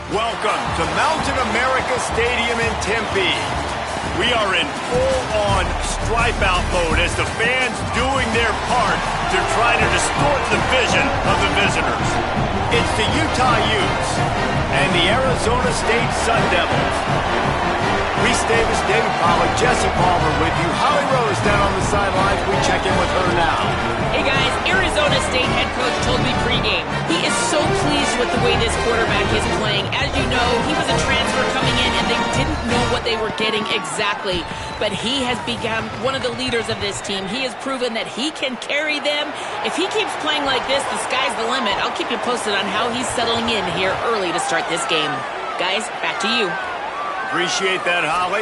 Welcome to Mountain America Stadium in Tempe. We are in full-on stripe-out mode as the fans doing their part to try to distort the vision of the visitors. It's the Utah Utes and the Arizona State Sun Devils. Reese Davis, David Pollack, Jesse Palmer with you. Holly Rose down on the sidelines. We check in with her now. Hey guys, Arizona State head coach told me pregame he is so pleased with the way this quarterback is playing. As you know, he was a transfer coming in and they didn't know what they were getting exactly. But he has become one of the leaders of this team. He has proven that he can carry them. If he keeps playing like this, the sky's the limit. I'll keep you posted on how he's settling in here early to start this game. Guys, back to you. Appreciate that, Holly.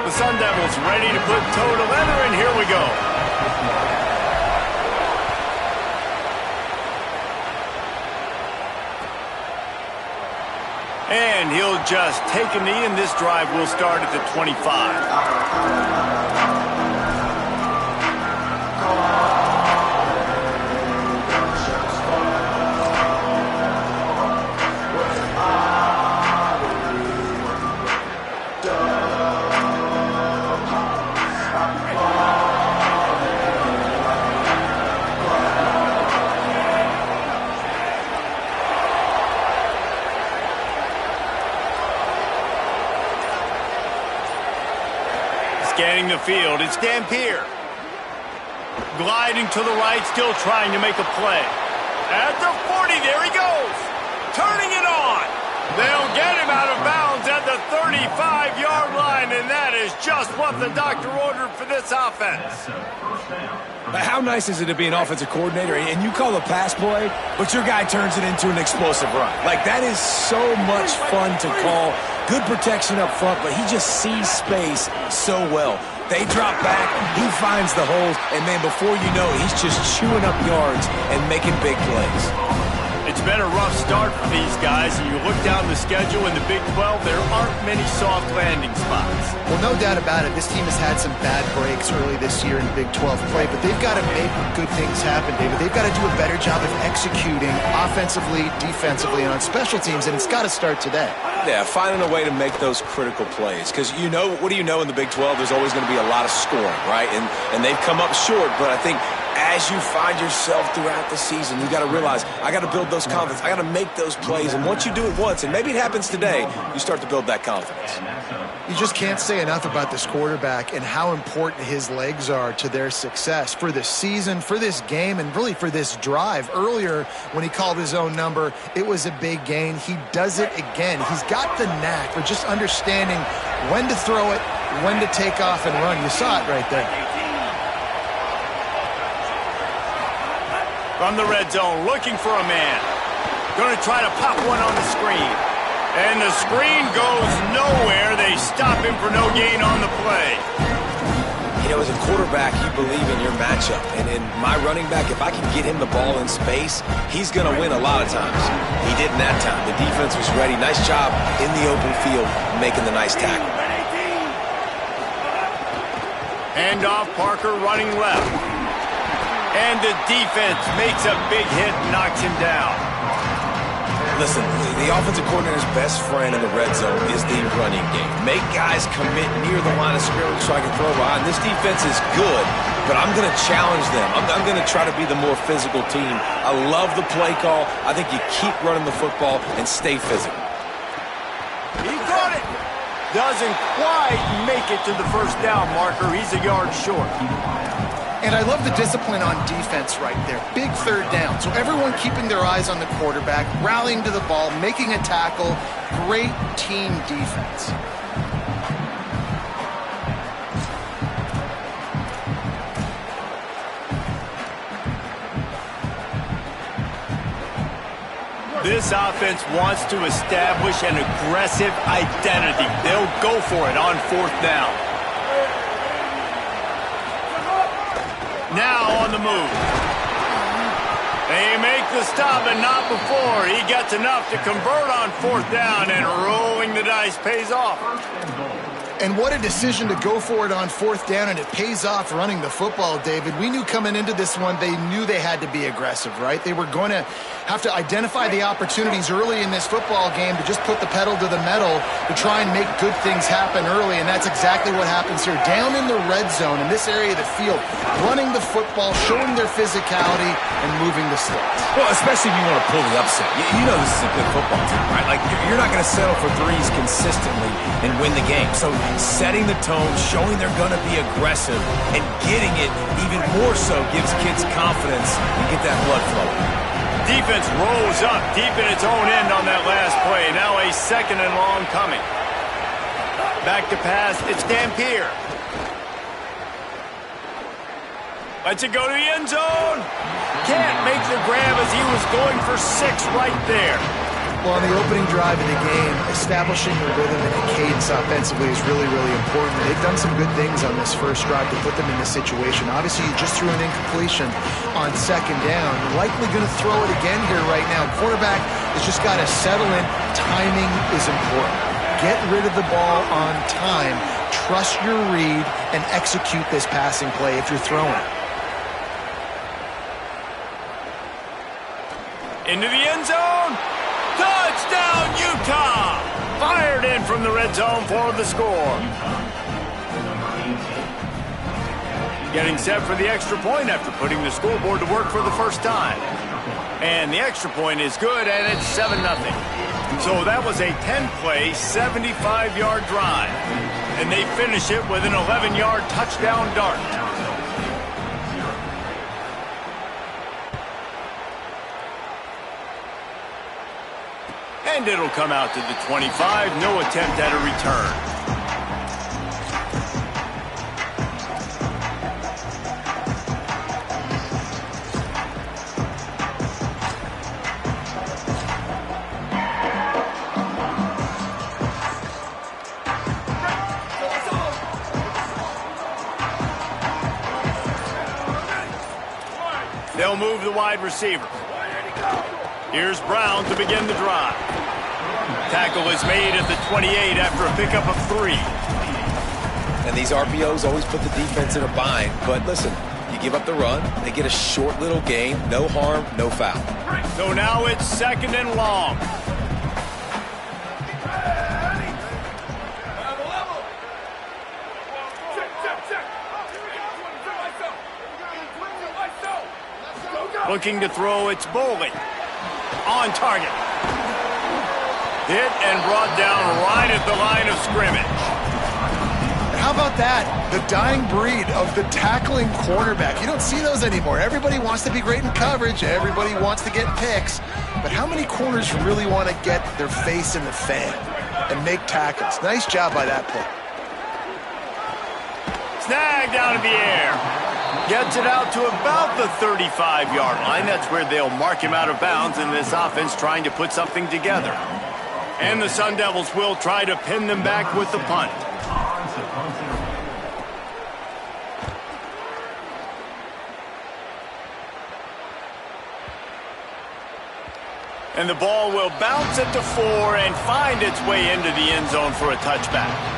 The Sun Devils ready to put toe to leather, and here we go. And he'll just take a knee, and this drive will start at the 25. Scanning the field, it's Dampier. Gliding to the right, still trying to make a play. At the 40, there he goes. Turning it on. They'll get him out of bounds at the 35-yard line, and that is just what the doctor ordered for this offense. How nice is it to be an offensive coordinator and you call a pass play, but your guy turns it into an explosive run? Like, that is so much fun to call. Good protection up front, but he just sees space so well. They drop back, he finds the holes, and then before you know it, he's just chewing up yards and making big plays. It's been a rough start for these guys, and you look down the schedule in the Big 12, there aren't many soft landing spots. Well, no doubt about it. This team has had some bad breaks early this year in Big 12 play, but they've got to make good things happen, David. They've got to do a better job of executing offensively, defensively, and on special teams, and it's got to start today. Yeah, finding a way to make those critical plays. Because you know, what do you know in the Big 12? There's always going to be a lot of scoring, right? And they've come up short, but I think as you find yourself throughout the season, you got to realize, I got to build those confidence. I got to make those plays. And once you do it once, and maybe it happens today, you start to build that confidence. You just can't say enough about this quarterback and how important his legs are to their success for this season, for this game, and really for this drive. Earlier, when he called his own number, it was a big gain. He does it again. He's got the knack for just understanding when to throw it, when to take off and run. You saw it right there. From the red zone, looking for a man. Going to try to pop one on the screen. And the screen goes nowhere. They stop him for no gain on the play. You know, as a quarterback, you believe in your matchup. And in my running back, if I can get him the ball in space, he's going to win a lot of times. He didn't that time. The defense was ready. Nice job in the open field making the nice tackle. Handoff, Parker running left. And the defense makes a big hit, knocks him down. Listen, the offensive coordinator's best friend in the red zone is the running game. Make guys commit near the line of scrimmage so I can throw behind. This defense is good, but I'm going to challenge them. I'm going to try to be the more physical team. I love the play call. I think you keep running the football and stay physical. He got it. Doesn't quite make it to the first down marker. He's a yard short. And I love the discipline on defense right there. Big third down. So everyone keeping their eyes on the quarterback, rallying to the ball, making a tackle. Great team defense. This offense wants to establish an aggressive identity. They'll go for it on fourth down. Now on the move. They make the stop, and not before. He gets enough to convert on fourth down, and rolling the dice pays off. And what a decision to go for it on 4th down, and it pays off running the football, David. We knew coming into this one, they knew they had to be aggressive, right? They were going to have to identify the opportunities early in this football game to just put the pedal to the metal to try and make good things happen early, and that's exactly what happens here. Down in the red zone, in this area of the field, running the football, showing their physicality, and moving the sticks. Well, especially if you want to pull the upset. You know this is a good football team, right? Like, you're not going to settle for threes consistently and win the game. So setting the tone, showing they're going to be aggressive, and getting it even more so gives kids confidence and get that blood flowing. Defense rose up deep in its own end on that last play. Now a 2nd and long coming. Back to pass. It's Dampier. Lets it go to the end zone. Can't make the grab as he was going for 6 right there. Well, on the opening drive of the game, establishing a rhythm and a cadence offensively is really, really important. They've done some good things on this first drive to put them in this situation. Obviously, you just threw an incompletion on 2nd down. Likely going to throw it again here right now. Quarterback has just got to settle in. Timing is important. Get rid of the ball on time. Trust your read and execute this passing play if you're throwing. Into the end zone. Touchdown, Utah! Fired in from the red zone for the score. Getting set for the extra point after putting the scoreboard to work for the first time. And the extra point is good, and it's 7-0. So that was a 10-play, 75-yard drive. And they finish it with an 11-yard touchdown dart. And it'll come out to the 25. No attempt at a return. They'll move the wide receiver. Here's Brown to begin the drive. Tackle is made at the 28 after a pickup of 3. And these RPOs always put the defense in a bind. But listen, you give up the run, they get a short little gain, no harm, no foul. So now it's 2nd and long. Looking to throw, it's Boley. On target. Hit and brought down right at the line of scrimmage. How about that? The dying breed of the tackling quarterback. You don't see those anymore. Everybody wants to be great in coverage. Everybody wants to get picks. But how many corners really want to get their face in the fan and make tackles? Nice job by that play. Snagged out of the air. Gets it out to about the 35-yard line. That's where they'll mark him out of bounds in this offense trying to put something together. And the Sun Devils will try to pin them back with the punt. And the ball will bounce it to 4 and find its way into the end zone for a touchback.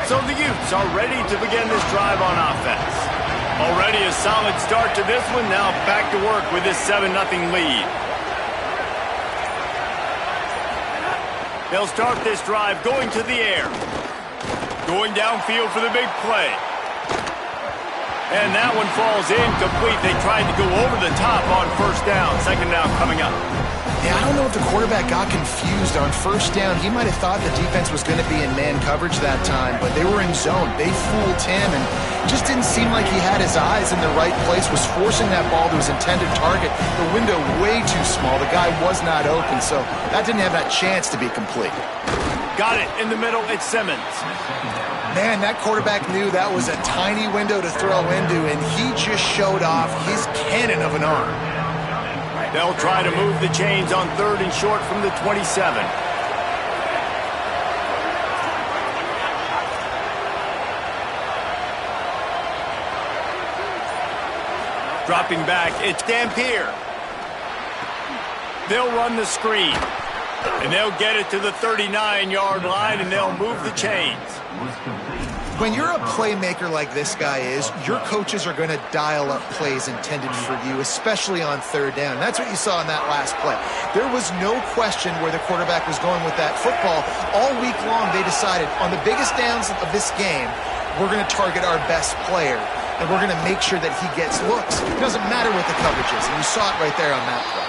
So the Utes are ready to begin this drive on offense. Already a solid start to this one. Now back to work with this 7-0 lead. They'll start this drive going to the air. Going downfield for the big play. And that one falls incomplete. They tried to go over the top on 1st down. 2nd down coming up. Yeah, I don't know if the quarterback got confused on 1st down. He might have thought the defense was going to be in man coverage that time, but they were in zone. They fooled him, and it just didn't seem like he had his eyes in the right place, was forcing that ball to his intended target. The window way too small. The guy was not open, so that didn't have that chance to be complete. Got it in the middle. It's Simmons. Man, that quarterback knew that was a tiny window to throw into, and he just showed off his cannon of an arm. They'll try to move the chains on 3rd and short from the 27. Dropping back, it's Dampier. They'll run the screen. And they'll get it to the 39-yard line, and they'll move the chains. When you're a playmaker like this guy is, your coaches are going to dial up plays intended for you, especially on third down. That's what you saw in that last play. There was no question where the quarterback was going with that football. All week long, they decided on the biggest downs of this game, we're going to target our best player, and we're going to make sure that he gets looks. It doesn't matter what the coverage is, and you saw it right there on that play.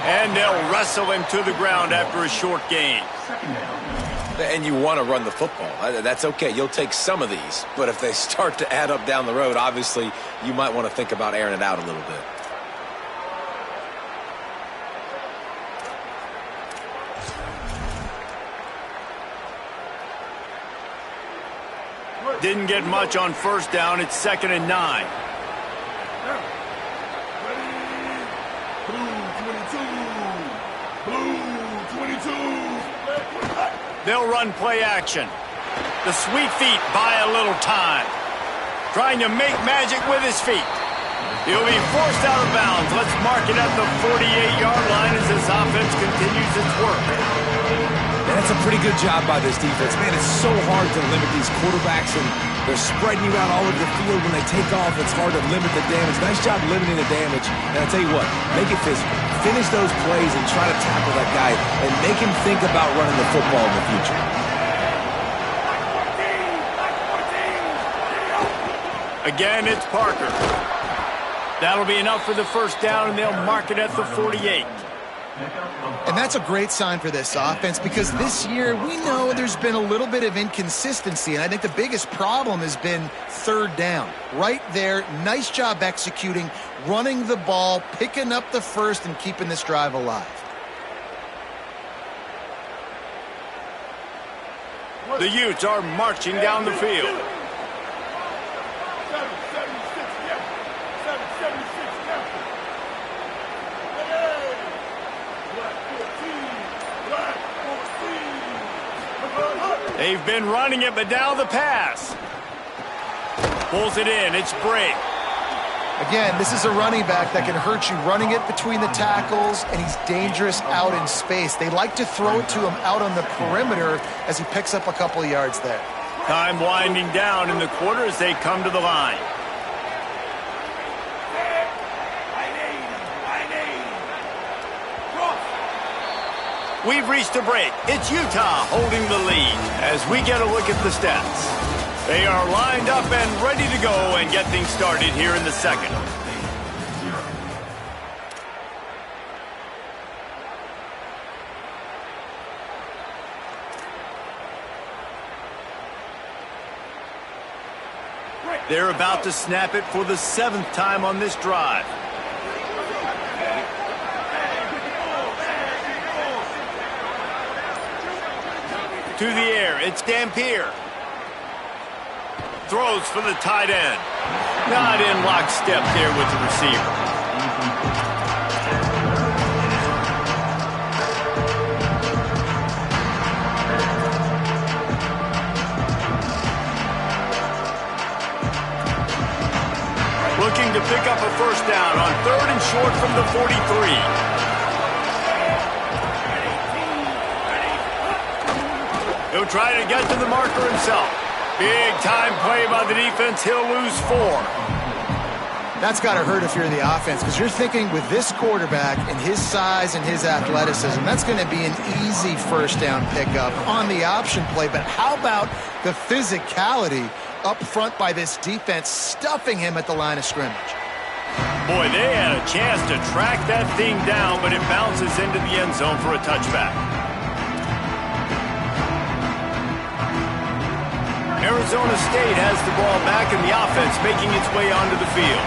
And they'll wrestle him to the ground after a short gain. And you want to run the football. That's okay. You'll take some of these. But if they start to add up down the road, obviously, you might want to think about airing it out a little bit. Didn't get much on first down. It's 2nd and 9. They'll run play action. The sweet feet buy a little time. Trying to make magic with his feet. He'll be forced out of bounds. Let's mark it at the 48-yard line as this offense continues its work. And that's a pretty good job by this defense. Man, it's so hard to limit these quarterbacks, and they're spreading you out all over the field. When they take off, it's hard to limit the damage. Nice job limiting the damage. And I'll tell you what, make it physical. Finish those plays and try to tackle that guy and make him think about running the football in the future. Again, it's Parker. That'll be enough for the first down, and they'll mark it at the 48. And that's a great sign for this offense because this year we know there's been a little bit of inconsistency, and I think the biggest problem has been third down. Right there, nice job executing, running the ball, picking up the first, and keeping this drive alive. The Utes are marching down the field. They've been running it, but now the pass. Pulls it in. It's Brake. Again, this is a running back that can hurt you running it between the tackles, and he's dangerous out in space. They like to throw it to him out on the perimeter as he picks up a couple of yards there. Time winding down in the quarter as they come to the line. We've reached a break. It's Utah holding the lead as we get a look at the stats. They are lined up and ready to go and get things started here in the second. They're about to snap it for the 7th time on this drive. To the air, it's Dampier. Throws for the tight end. Not in lockstep there with the receiver. Looking to pick up a first down on 3rd and short from the 43. He'll try to get to the marker himself. Big time play by the defense. He'll lose 4. That's got to hurt if you're the offense because you're thinking with this quarterback and his size and his athleticism, that's going to be an easy first down pickup on the option play. But how about the physicality up front by this defense, stuffing him at the line of scrimmage? Boy, they had a chance to track that thing down, but it bounces into the end zone for a touchback. Arizona State has the ball back and the offense making its way onto the field.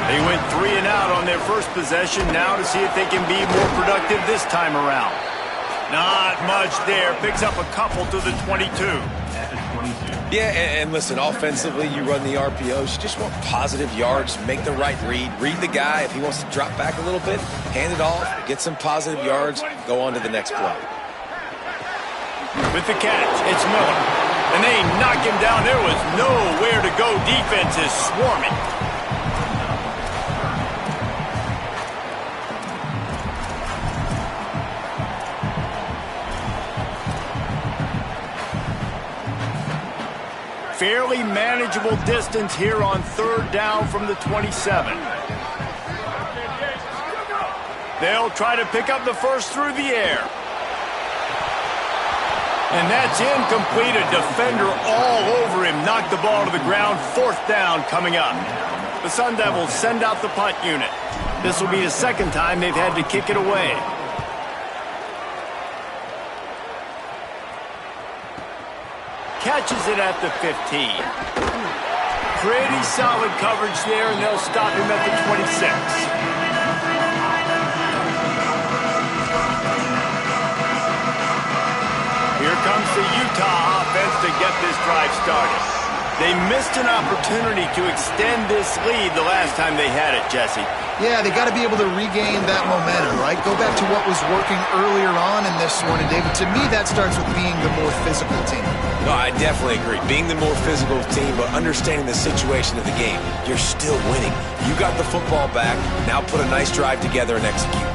They went 3 and out on their first possession, now to see if they can be more productive this time around. Not much there. Picks up a couple to the 22. Yeah, and listen, offensively, you run the RPOs. You just want positive yards, make the right read. Read the guy. If he wants to drop back a little bit, hand it off, get some positive yards, go on to the next play. With the catch, it's Miller. And they knock him down. There was nowhere to go. Defense is swarming. Fairly manageable distance here on 3rd down from the 27. They'll try to pick up the first through the air. And that's incomplete. A defender all over him. Knocked the ball to the ground. 4th down coming up. The Sun Devils send out the punt unit. This will be the 2nd time they've had to kick it away. Catches it at the 15. Pretty solid coverage there, and they'll stop him at the 26. Here comes the Utah offense to get this drive started. They missed an opportunity to extend this lead the last time they had it, Jesse. Yeah, they got to be able to regain that momentum, right? Go back to what was working earlier on in this one. And, David, to me, that starts with being the more physical team. No, I definitely agree. Being the more physical team, but understanding the situation of the game. You're still winning. You got the football back. Now put a nice drive together and execute.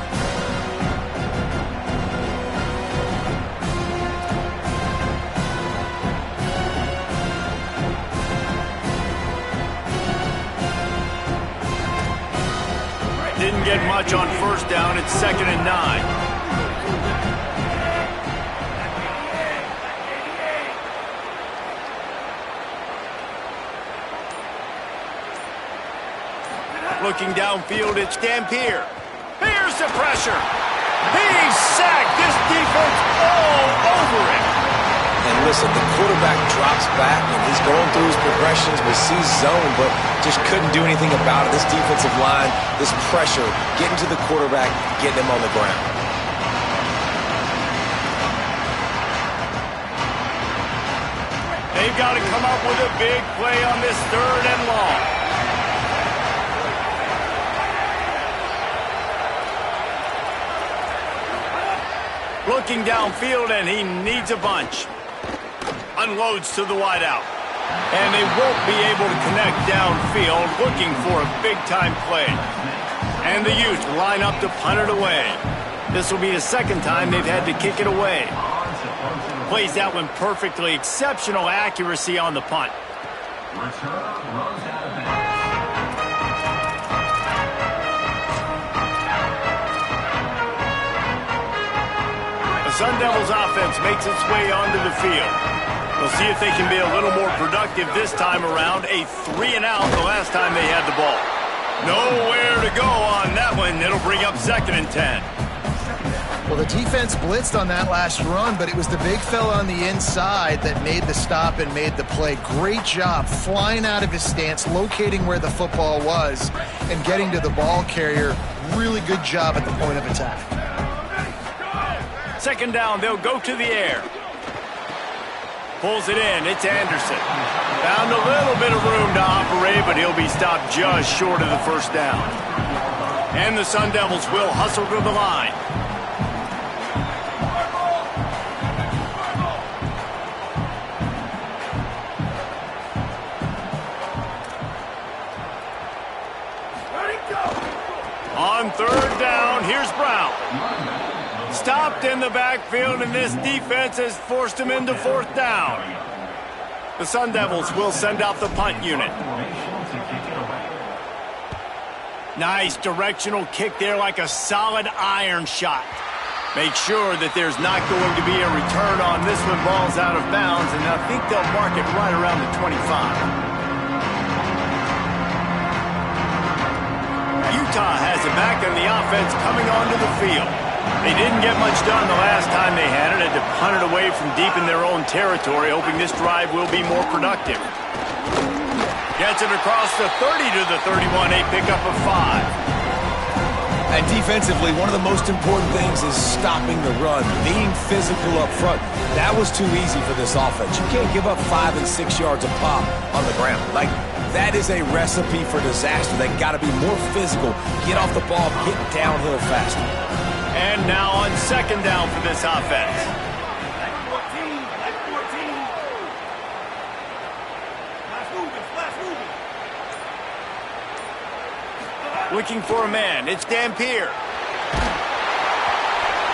Didn't get much on 1st down. It's 2nd and 9. Looking downfield, it's Dampier. Here's the pressure. He's sacked. This defense all over him. And listen, the quarterback drops back, and he's going through his progressions, but sees zone, but just couldn't do anything about it. This defensive line, this pressure, getting to the quarterback, getting him on the ground. They've got to come up with a big play on this 3rd and long. Looking downfield, and he needs a bunch. Unloads to the wideout. And they won't be able to connect downfield, looking for a big-time play. And the Utes line up to punt it away. This will be the 2nd time they've had to kick it away. Plays that one perfectly. Exceptional accuracy on the punt. The Sun Devils offense makes its way onto the field. We'll see if they can be a little more productive this time around. A 3-and-out the last time they had the ball. Nowhere to go on that one. It'll bring up 2nd and 10. Well, the defense blitzed on that last run, but it was the big fella on the inside that made the stop and made the play. Great job flying out of his stance, locating where the football was, and getting to the ball carrier. Really good job at the point of attack. 2nd down, they'll go to the air. Pulls it in, it's Anderson. Found a little bit of room to operate, but he'll be stopped just short of the 1st down. And the Sun Devils will hustle to the line. On 3rd down, here's Brown. Stopped in the backfield, and this defense has forced him into 4th down. The Sun Devils will send out the punt unit. Nice directional kick there, like a solid iron shot. Make sure that there's not going to be a return on this one. Ball's out of bounds, and I think they'll mark it right around the 25. Utah has it back, and the offense coming onto the field. They didn't get much done the last time they had it. Had to punt it away from deep in their own territory, hoping this drive will be more productive. Gets it across the 30 to the 31, a pickup of 5. And defensively, one of the most important things is stopping the run, being physical up front. That was too easy for this offense. You can't give up 5 and 6 yards a pop on the ground. Like, that is a recipe for disaster. They got to be more physical, get off the ball, get downhill faster. And now on 2nd down for this offense. Looking for a man. It's Dampier.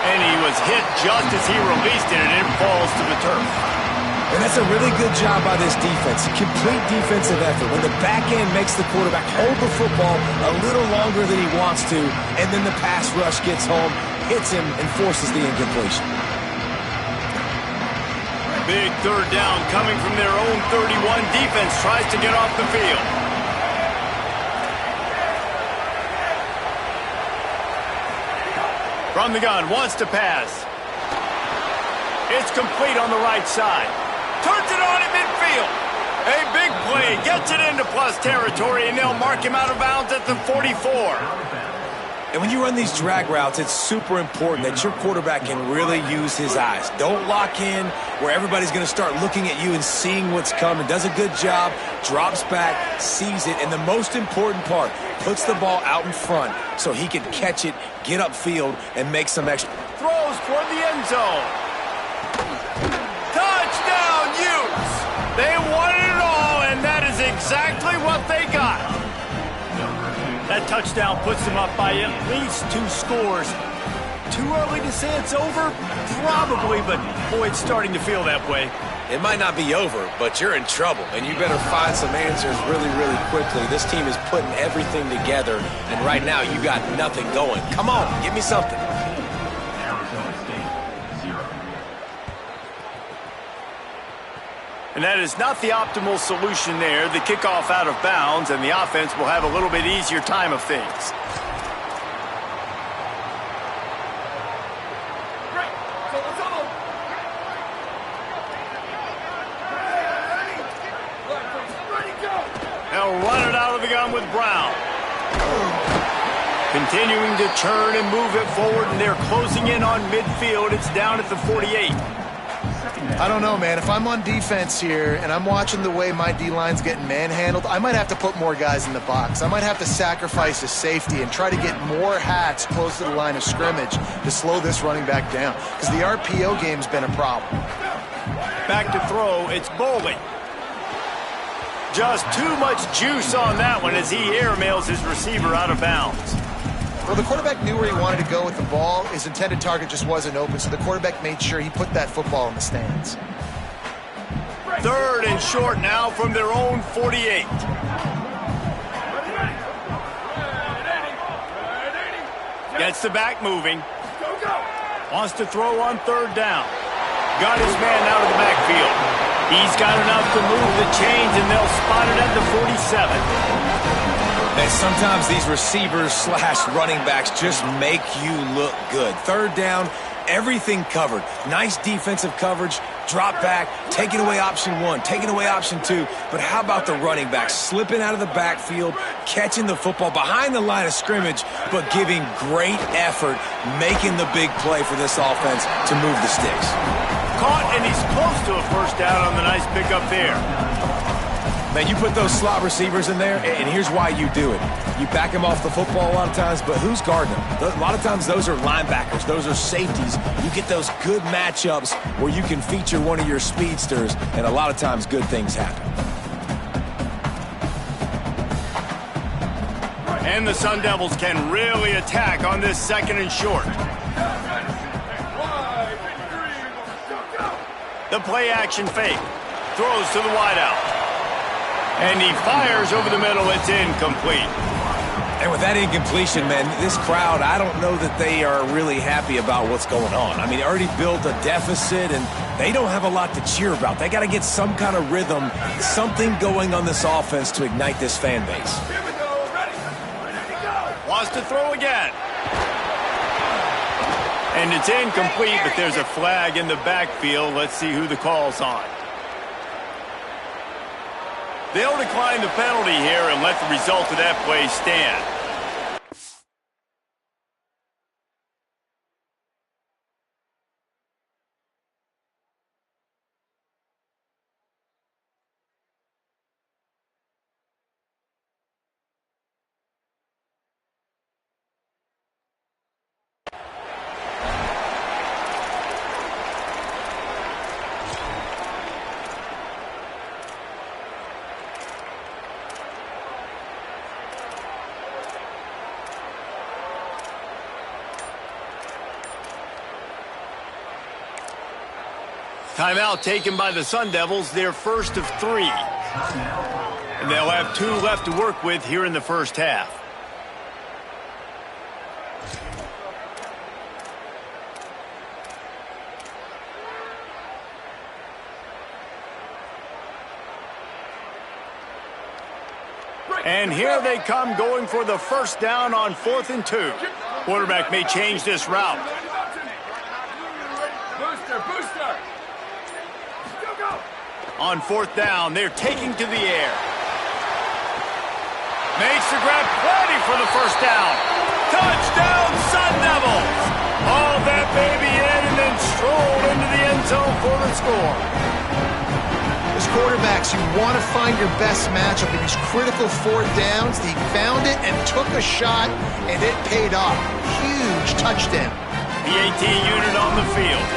And he was hit just as he released it, and it falls to the turf. And that's a really good job by this defense. Complete defensive effort. When the back end makes the quarterback hold the football a little longer than he wants to, and then the pass rush gets home, hits him, and forces the incompletion. Big third down coming from their own 31. Defense tries to get off the field. From the gun, wants to pass. It's complete on the right side. Turns it on at midfield. A big play, gets it into plus territory, and they'll mark him out of bounds at the 44. And when you run these drag routes, it's super important that your quarterback can really use his eyes. Don't lock in where everybody's going to start looking at you and seeing what's coming. Does a good job, drops back, sees it, and the most important part, puts the ball out in front so he can catch it, get upfield, and make some extra. Throws toward the end zone. Touchdown, Utes! They wanted it all, and that is exactly what they got. That touchdown puts them up by at least 2 scores. Too early to say it's over? Probably, but boy, it's starting to feel that way. It might not be over, but you're in trouble, and you better find some answers really, really quickly. This team is putting everything together, and right now you got nothing going. Come on, give me something. And that is not the optimal solution there. The kickoff out of bounds, and the offense will have a little bit easier time of things. They'll run it out of the gun with Brown. Continuing to turn and move it forward, and they're closing in on midfield. It's down at the 48. I don't know, man. If I'm on defense here and I'm watching the way my D-line's getting manhandled, I might have to put more guys in the box. I might have to sacrifice a safety and try to get more hats close to the line of scrimmage to slow this running back down, because the RPO game's been a problem. Back to throw, it's Bowling. Just too much juice on that one as he airmails his receiver out of bounds. Well, the quarterback knew where he wanted to go with the ball. His intended target just wasn't open, so the quarterback made sure he put that football in the stands. Third and short now from their own 48. Gets the back moving. Wants to throw on third down. Got his man out of the backfield. He's got enough to move the chains, and they'll spot it at the 47. And sometimes these receivers slash running backs just make you look good. Third down, everything covered. Nice defensive coverage, drop back, taking away option 1, taking away option 2. But how about the running back slipping out of the backfield, catching the football behind the line of scrimmage, but giving great effort, making the big play for this offense to move the sticks. Caught, and he's close to a first down on the nice pickup there. Man, you put those slot receivers in there, and here's why you do it. You back them off the football a lot of times, but who's guarding them? A lot of times those are linebackers. Those are safeties. You get those good matchups where you can feature one of your speedsters, and a lot of times good things happen. And the Sun Devils can really attack on this second and short. The play action fake. Throws to the wideout. And he fires over the middle. It's incomplete. And with that incompletion, man, this crowd, I don't know that they are really happy about what's going on. I mean, they already built a deficit, and they don't have a lot to cheer about. They got to get some kind of rhythm, something going on this offense to ignite this fan base. Here we go. Ready to go. Wants to throw again. And it's incomplete, but there's a flag in the backfield. Let's see who the call's on. They'll decline the penalty here and let the result of that play stand. Timeout taken by the Sun Devils, their first of 3. And they'll have 2 left to work with here in the first half. And here they come going for the first down on 4th and 2. Quarterback may change this route. Booster. On 4th down, they're taking to the air. Makes the grab, plenty for the first down. Touchdown, Sun Devils! Haul that baby in and then stroll into the end zone for the score. As quarterbacks, you want to find your best matchup in these critical 4th downs. He found it and took a shot, and it paid off. Huge touchdown. The 18 unit on the field.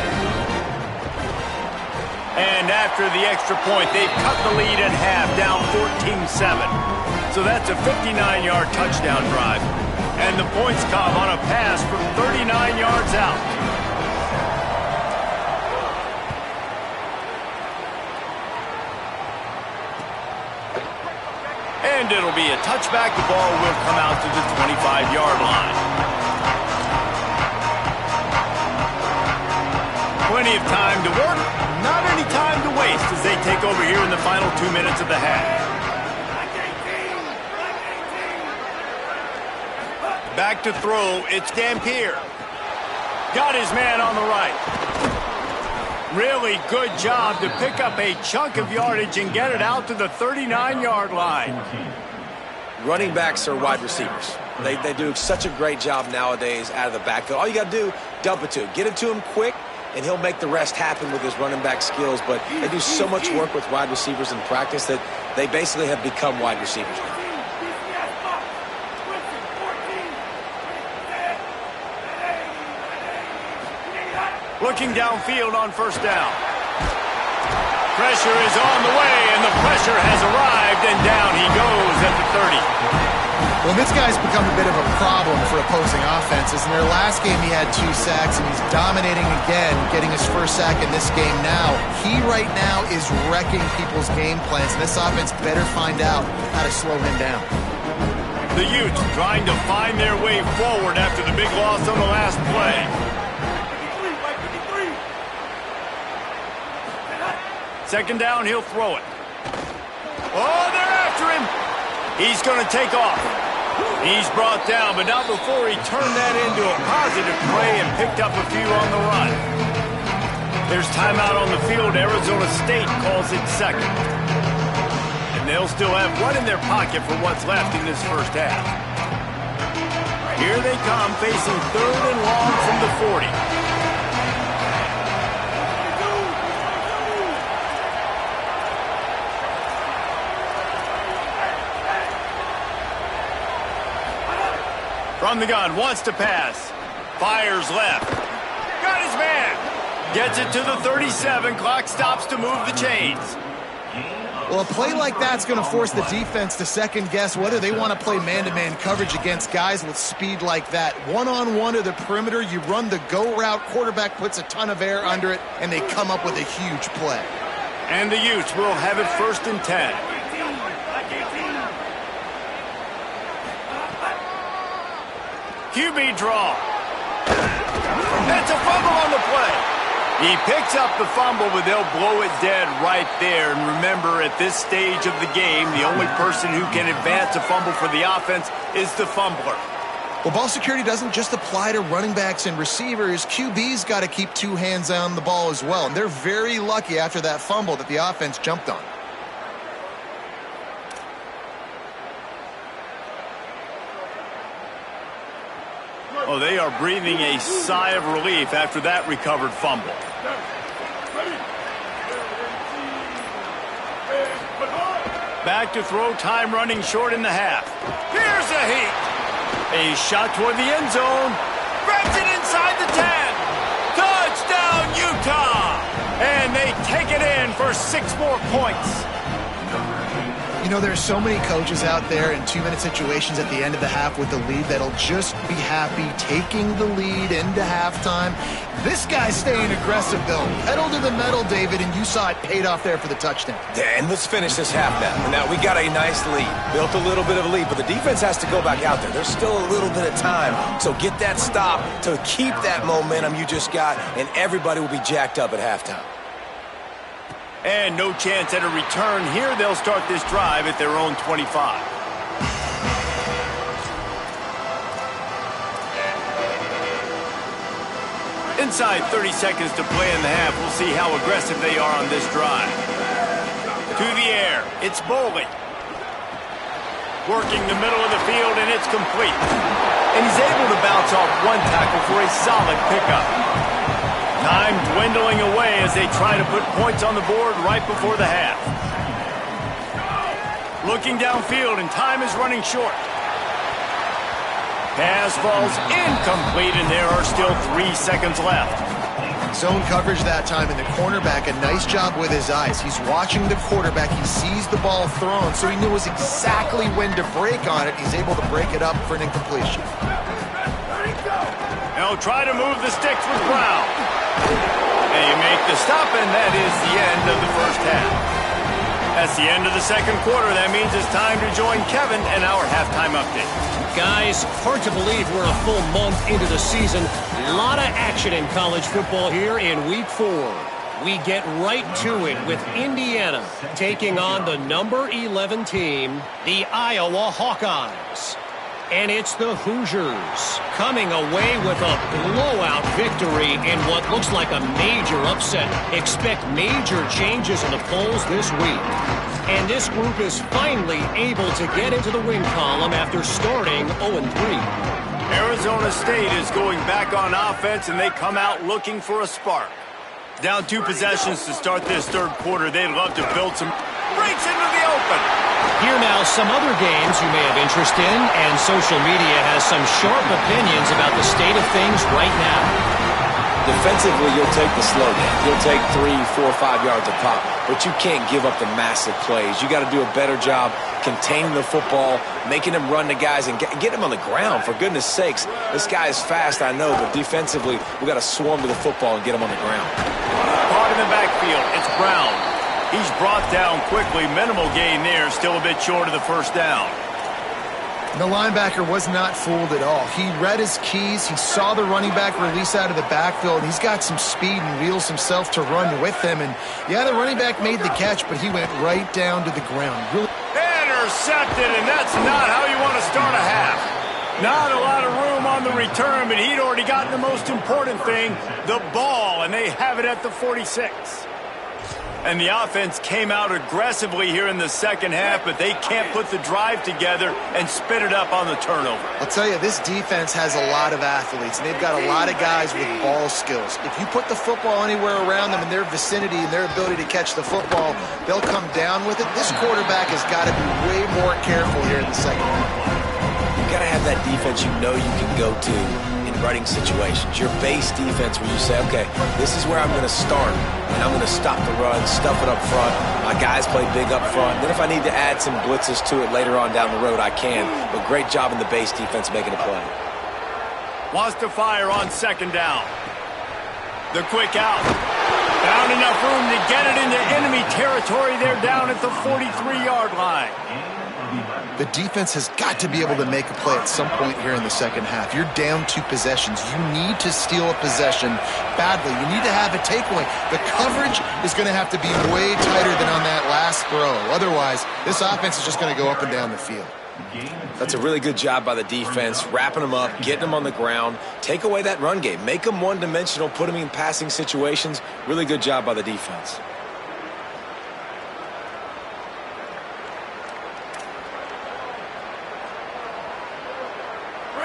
And after the extra point, they've cut the lead in half, down 14-7. So that's a 59-yard touchdown drive. And the points come on a pass from 39 yards out. And it'll be a touchback. The ball will come out to the 25-yard line. Plenty of time to work, not any time to waste as they take over here in the final 2 minutes of the half. Back to throw, it's Dampier. Got his man on the right. Really good job to pick up a chunk of yardage and get it out to the 39-yard line. Running backs are wide receivers. They do such a great job nowadays out of the backfield. All you got to do, dump it to him. Get it to him quick, and he'll make the rest happen with his running back skills. But they do so much work with wide receivers in practice that they basically have become wide receivers now. Looking downfield on first down. Pressure is on the way, and the pressure has arrived, and down he goes at the 30. Well, this guy's become a bit of a problem for opposing offenses. In their last game, he had 2 sacks, and he's dominating again, getting his first sack in this game now. He right now is wrecking people's game plans, and this offense better find out how to slow him down. The Utes trying to find their way forward after the big loss on the last play. Second down, he'll throw it. Oh, they're after him. He's going to take off. He's brought down, but not before he turned that into a positive play and picked up a few on the run. There's timeout on the field. Arizona State calls it second. And they'll still have one in their pocket for what's left in this first half. Here they come, facing 3rd and long from the 40. From the gun, wants to pass. Fires left. Got his man. Gets it to the 37. Clock stops to move the chains. Well, a play like that's going to force the defense to second-guess whether they want to play man-to-man coverage against guys with speed like that. One-on-one to the perimeter, you run the go route, quarterback puts a ton of air under it, and they come up with a huge play. And the Utes will have it 1st and 10. QB draw. That's a fumble on the play. He picks up the fumble, but they'll blow it dead right there. And remember, at this stage of the game, the only person who can advance a fumble for the offense is the fumbler. Well, ball security doesn't just apply to running backs and receivers. QB's got to keep 2 hands on the ball as well. And they're very lucky after that fumble that the offense jumped on. Oh, they are breathing a sigh of relief after that recovered fumble. Back to throw, time running short in the half. Here's a heat. A shot toward the end zone. Grabs it inside the 10. Touchdown, Utah. And they take it in for 6 more points. You know, there's so many coaches out there in 2-minute situations at the end of the half with the lead that'll just be happy taking the lead into halftime. This guy's staying aggressive, though. Pedal to the metal, David, and you saw it paid off there for the touchdown. Yeah, and let's finish this half now. Now, we got a nice lead. Built a little bit of a lead, but the defense has to go back out there. There's still a little bit of time. So get that stop to keep that momentum you just got, and everybody will be jacked up at halftime. And no chance at a return here. They'll start this drive at their own 25. Inside 30 seconds to play in the half. We'll see how aggressive they are on this drive. To the air. It's Boley. Working the middle of the field, and it's complete. And he's able to bounce off one tackle for a solid pickup. Time dwindling away as they try to put points on the board right before the half. Looking downfield, and time is running short. Pass falls incomplete, and there are still 3 seconds left. Zone coverage that time, and the cornerback, a nice job with his eyes. He's watching the quarterback. He sees the ball thrown, so he knows exactly when to break on it. He's able to break it up for an incompletion. They'll try to move the sticks with Brown. They make the stop, and that is the end of the first half. That's the end of the second quarter. That means it's time to join Kevin and our halftime update. Guys, hard to believe we're a full month into the season. A lot of action in college football here in Week 4. We get right to it with Indiana taking on the number 11 team, the Iowa Hawkeyes. And it's the Hoosiers coming away with a blowout victory in what looks like a major upset. Expect major changes in the polls this week. And this group is finally able to get into the win column after starting 0-3. Arizona State is going back on offense, and they come out looking for a spark. Down 2 possessions to start this third quarter. They'd love to build some breaks into the open. Here now some other games you may have interest in, and social media has some sharp opinions about the state of things right now. Defensively, you'll take the slow game. You'll take 3, 4, 5 yards a pop, but you can't give up the massive plays. You got to do a better job containing the football, making them run the guys, and get them on the ground. For goodness sakes, this guy is fast, I know, but defensively, we got to swarm to the football and get him on the ground. Caught in the backfield, it's Brown. He's brought down quickly. Minimal gain there, still a bit short of the first down. The linebacker was not fooled at all. He read his keys. He saw the running back release out of the backfield, and he's got some speed and wheels himself to run with him. And, yeah, the running back made the catch, but he went right down to the ground. Really intercepted, and that's not how you want to start a half. Not a lot of room on the return, but he'd already gotten the most important thing, the ball, and they have it at the 46. And the offense came out aggressively here in the second half, but they can't put the drive together and spit it up on the turnover. I'll tell you, this defense has a lot of athletes, and they've got a lot of guys with ball skills. If you put the football anywhere around them in their vicinity and their ability to catch the football, they'll come down with it. This quarterback has got to be way more careful here in the second half. You've got to have that defense you know you can go to in running situations. Your base defense where you say, okay, this is where I'm going to start, and I'm going to stop the run, stuff it up front. My guys play big up front. Then if I need to add some blitzes to it later on down the road, I can. But great job in the base defense making a play. Wants to fire on second down. The quick out. Found enough room to get it into enemy territory. They're down at the 43-yard line. The defense has got to be able to make a play at some point here in the second half. You're down 2 possessions. You need to steal a possession badly. You need to have a takeaway. The coverage is going to have to be way tighter than on that last throw. Otherwise, this offense is just going to go up and down the field. That's a really good job by the defense, wrapping them up, getting them on the ground. Take away that run game. Make them one-dimensional, put them in passing situations. Really good job by the defense.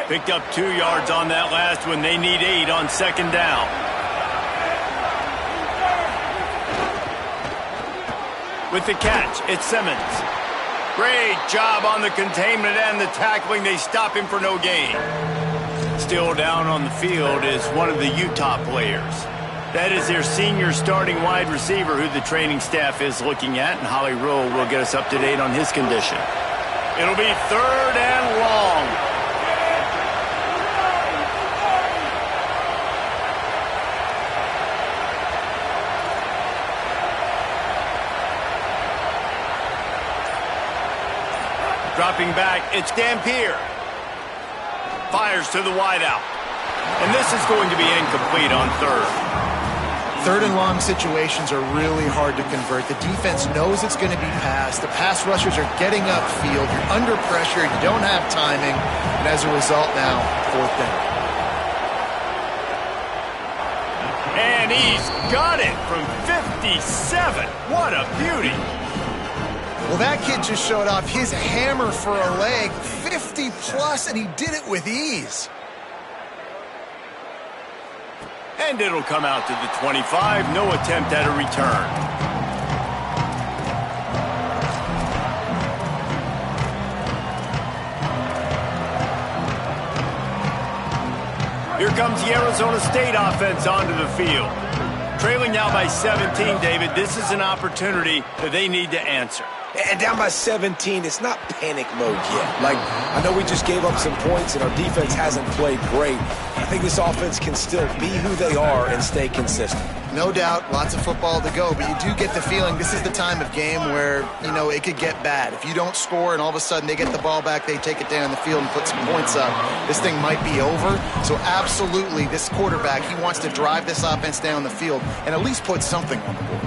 Picked up 2 yards on that last one. They need 8 on second down. With the catch, it's Simmons. Great job on the containment and the tackling. They stop him for no gain. Still down on the field is one of the Utah players. That is their senior starting wide receiver who the training staff is looking at, and Holly Rowe will get us up to date on his condition. It'll be 3rd and long. Dropping back, it's Dampier. Fires to the wideout. And this is going to be incomplete on 3rd. 3rd and long situations are really hard to convert. The defense knows it's going to be passed. The pass rushers are getting upfield. You're under pressure. You don't have timing. And as a result now, 4th down. And he's got it from 57. What a beauty. Well, that kid just showed off his hammer for a leg, 50 plus, and he did it with ease. And it'll come out to the 25. No attempt at a return. Here comes the Arizona State offense onto the field. Trailing now by 17, David. This is an opportunity that they need to answer. And down by 17, it's not panic mode yet. Like, I know we just gave up some points and our defense hasn't played great. I think this offense can still be who they are and stay consistent. No doubt, lots of football to go, but you do get the feeling this is the time of game where, you know, it could get bad. If you don't score and all of a sudden they get the ball back, they take it down the field and put some points up, this thing might be over. So absolutely, this quarterback, he wants to drive this offense down the field and at least put something on the board.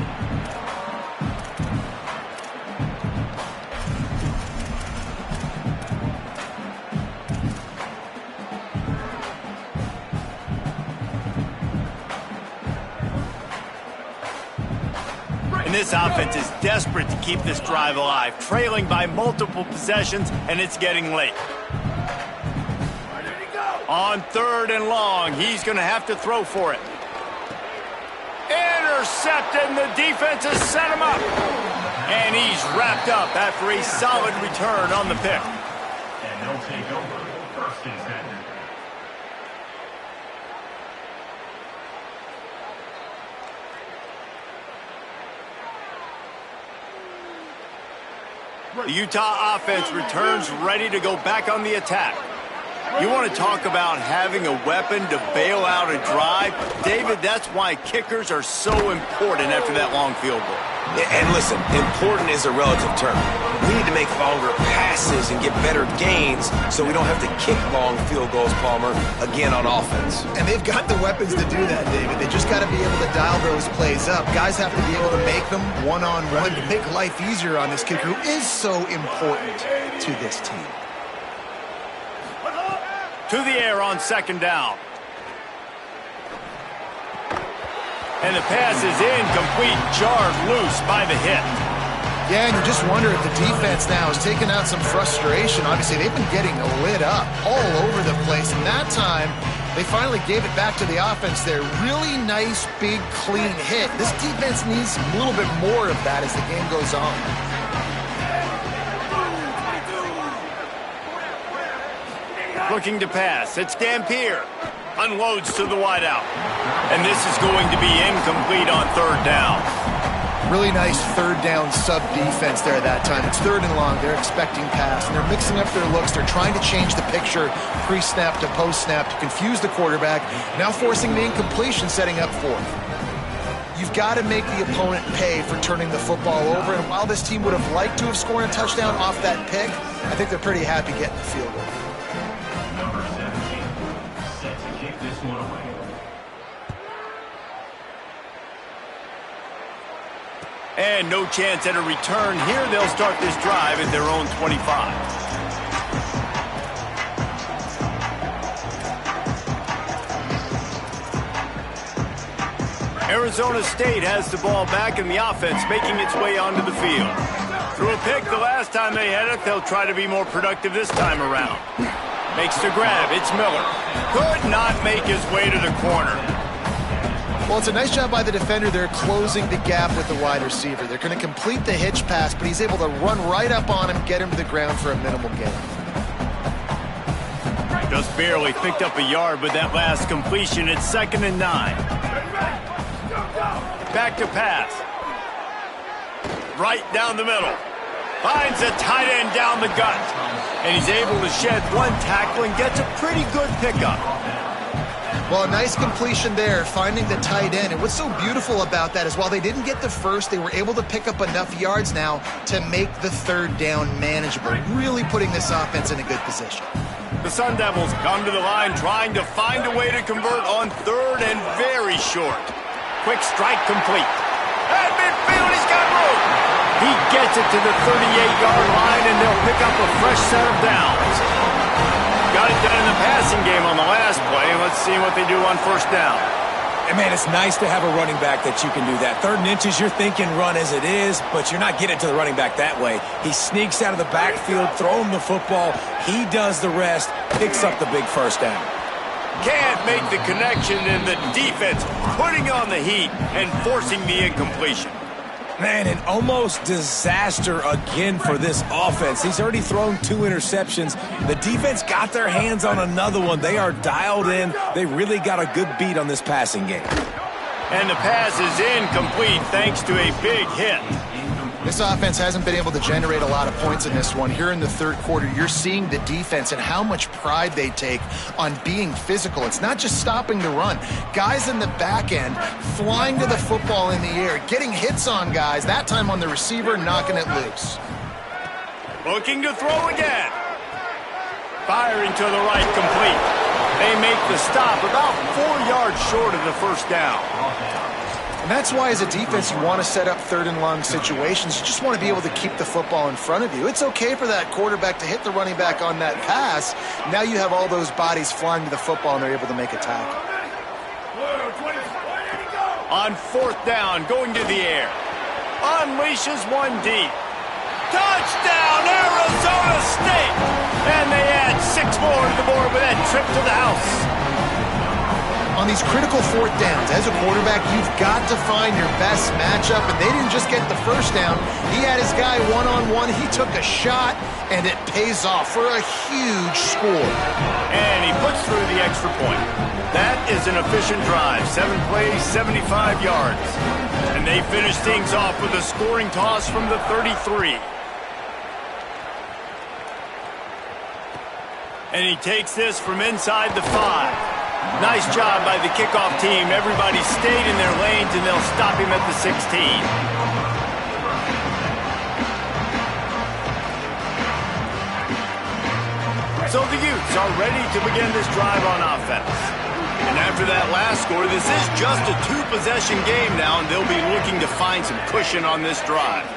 And this offense is desperate to keep this drive alive, trailing by multiple possessions, and it's getting late. On 3rd and long, he's going to have to throw for it. Intercepted, and the defense has set him up. And he's wrapped up after a solid return on the pick. And they'll take over 1st and 10. The Utah offense returns ready to go back on the attack. You want to talk about having a weapon to bail out a drive? David, that's why kickers are so important after that long field goal. And listen, important is a relative term. We need to make longer passes and get better gains so we don't have to kick long field goals, Palmer, again on offense. And they've got the weapons to do that, David. They just got to be able to dial those plays up. Guys have to be able to make them one-on-one to make life easier on this kicker who is so important to this team. To the air on 2nd down. And the pass is incomplete, jarred loose by the hit. Yeah, and you just wonder if the defense now is taking out some frustration. Obviously, they've been getting lit up all over the place. And that time, they finally gave it back to the offense there. Really nice, big, clean hit. This defense needs a little bit more of that as the game goes on. Looking to pass. It's Dampier. Unloads to the wideout. And this is going to be incomplete on 3rd down. Really nice 3rd down sub-defense there that time. It's 3rd and long. They're expecting pass, and they're mixing up their looks. They're trying to change the picture pre-snap to post-snap to confuse the quarterback, now forcing the incompletion, setting up 4th. You've got to make the opponent pay for turning the football over, and while this team would have liked to have scored a touchdown off that pick, I think they're pretty happy getting the field goal. Number 17, set to kick this one away. And no chance at a return here. They'll start this drive at their own 25. Arizona State has the ball back and the offense making its way onto the field. Through a pick the last time they had it, they'll try to be more productive this time around. Makes the grab. It's Miller. Could not make his way to the corner. Well, it's a nice job by the defender. They're closing the gap with the wide receiver. They're going to complete the hitch pass, but he's able to run right up on him, get him to the ground for a minimal gain. Just barely picked up a yard with that last completion. It's 2nd and 9. Back to pass. Right down the middle. Finds a tight end down the gut. And he's able to shed one tackle and gets a pretty good pickup. Well, a nice completion there, finding the tight end. And what's so beautiful about that is while they didn't get the first, they were able to pick up enough yards now to make the third down manageable, really putting this offense in a good position. The Sun Devils come to the line trying to find a way to convert on third and very short. Quick strike complete. At midfield, he's got room. He gets it to the 38-yard line, and they'll pick up a fresh set of downs. Got it done in the passing game on the last play, and let's see what they do on first down. And, man, it's nice to have a running back that you can do that. 3rd and inches, you're thinking run as it is, but you're not getting to the running back that way. He sneaks out of the backfield, throw him the football. He does the rest, picks up the big first down. Can't make the connection, and the defense putting on the heat and forcing the incompletion. Man, an almost disaster again for this offense. He's already thrown 2 interceptions. The defense got their hands on another one. They are dialed in. They really got a good beat on this passing game. And the pass is incomplete thanks to a big hit. This offense hasn't been able to generate a lot of points in this one. Here in the third quarter, you're seeing the defense and how much pride they take on being physical. It's not just stopping the run. Guys in the back end flying to the football in the air, getting hits on guys, that time on the receiver, knocking it loose. Looking to throw again. Firing to the right, complete. They make the stop about 4 yards short of the first down. And that's why, as a defense, you want to set up 3rd and long situations. You just want to be able to keep the football in front of you. It's okay for that quarterback to hit the running back on that pass. Now you have all those bodies flying to the football, and they're able to make a tackle. On 4th down, going to the air. Unleashes one deep. Touchdown, Arizona State! And they add 6 more to the board with that trip to the house. On these critical 4th downs, as a quarterback, you've got to find your best matchup, and they didn't just get the first down. He had his guy one-on-one. He took a shot, and it pays off for a huge score. And he puts through the extra point. That is an efficient drive. 7 plays, 75 yards. And they finish things off with a scoring toss from the 33. And he takes this from inside the 5. Nice job by the kickoff team. Everybody stayed in their lanes, and they'll stop him at the 16. So the Utes are ready to begin this drive on offense. And after that last score, this is just a 2-possession game now, and they'll be looking to find some cushion on this drive.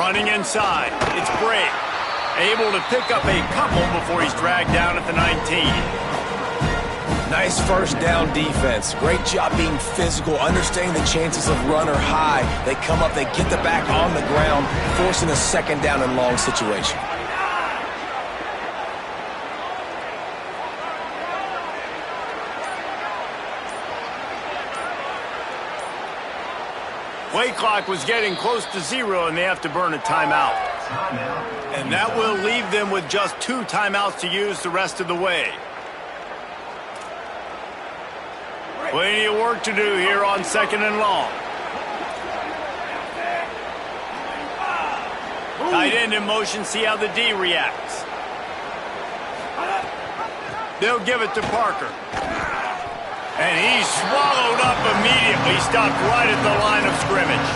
Running inside, it's Bray. Able to pick up a couple before he's dragged down at the 19. Nice first down defense. Great job being physical, understanding the chances of run are high. They come up, they get the back on the ground, forcing a 2nd down and long situation. Play clock was getting close to 0, and they have to burn a timeout. And that will leave them with just 2 timeouts to use the rest of the way. Plenty of work to do here on 2nd and long. Tight end in motion, see how the D reacts. They'll give it to Parker. And he's swallowed up immediately, stopped right at the line of scrimmage.